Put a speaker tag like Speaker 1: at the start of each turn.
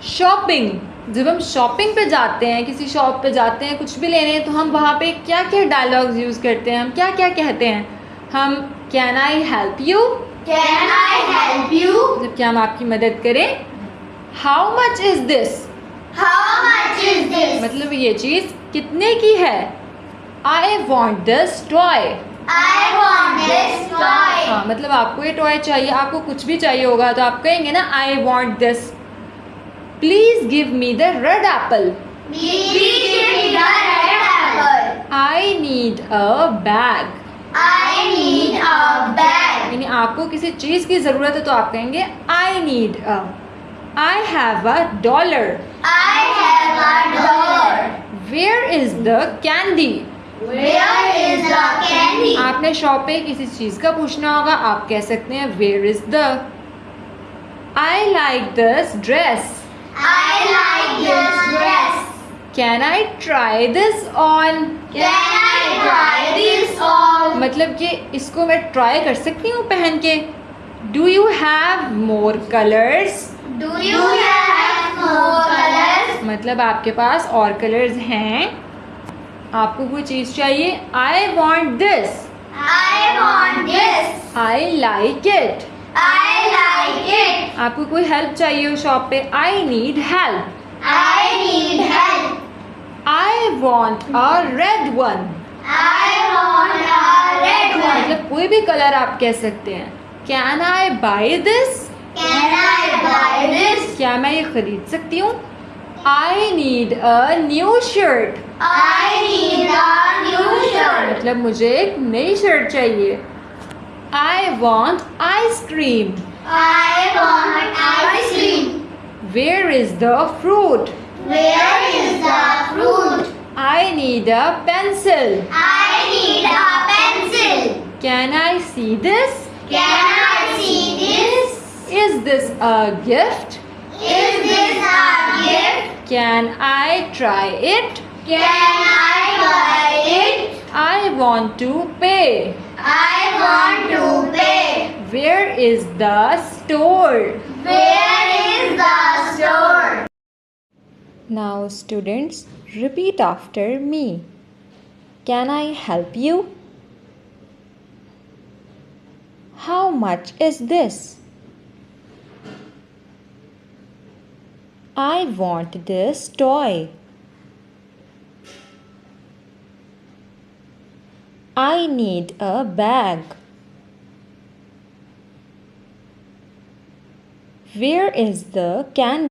Speaker 1: Shopping, जब हम shopping पे जाते हैं, किसी शॉप पे जाते हैं कुछ भी लेने, तो हम वहाँ पे क्या क्या डायलॉग्स यूज़ करते हैं, हम क्या क्या कहते हैं? हम can I help you,
Speaker 2: can I help you,
Speaker 1: मतलब क्या हम आपकी मदद करें? How much is this,
Speaker 2: how much is this,
Speaker 1: मतलब ये चीज़ कितने की है? आई want this toy,
Speaker 2: I want this toy,
Speaker 1: हाँ मतलब आपको ये टॉय चाहिए, आपको कुछ भी चाहिए होगा तो आप कहेंगे ना आई want this. Please give me the red Apple,
Speaker 2: please give me the red Apple,
Speaker 1: I need a bag,
Speaker 2: I need a bag,
Speaker 1: यानी आपको किसी चीज़ की ज़रूरत है तो आप कहेंगे I need a. I have a dollar,
Speaker 2: I have a dollar,
Speaker 1: where is the candy,
Speaker 2: where is the candy,
Speaker 1: आपने शॉप पे किसी चीज़ का पूछना होगा, आप कह सकते हैं where is the. I like this dress,
Speaker 2: I like this dress,
Speaker 1: can I try this on,
Speaker 2: can I try this on,
Speaker 1: मतलब कि इसको मैं ट्राई कर सकती हूँ पहन के। Do you have more colours,
Speaker 2: do you have more colours,
Speaker 1: मतलब आपके पास और कलर्स हैं, आपको कोई चीज़ चाहिए। I want this,
Speaker 2: I want this,
Speaker 1: I like it,
Speaker 2: I like it,
Speaker 1: आपको कोई हेल्प चाहिए हो शॉप पे, I need help,
Speaker 2: I need help,
Speaker 1: I want a red one,
Speaker 2: I want a red one,
Speaker 1: मतलब कोई भी कलर आप कह सकते हैं। Can I buy this,
Speaker 2: can I buy this,
Speaker 1: क्या मैं ये खरीद सकती हूँ? I need a new shirt,
Speaker 2: I need a new shirt,
Speaker 1: मतलब मुझे एक नई शर्ट चाहिए। I want ice cream,
Speaker 2: I want ice cream,
Speaker 1: where is the fruit,
Speaker 2: where is the fruit,
Speaker 1: I need a pencil,
Speaker 2: I need a pencil,
Speaker 1: can I see this,
Speaker 2: can I see this,
Speaker 1: is this a gift,
Speaker 2: is this a gift,
Speaker 1: can I try it,
Speaker 2: can I buy it,
Speaker 1: I want to pay,
Speaker 2: I want to pay,
Speaker 1: where is the store.
Speaker 2: where is the store?
Speaker 1: Now students, repeat after me. Can I help you? How much is this? I want this toy. I need a bag. Where is the candy?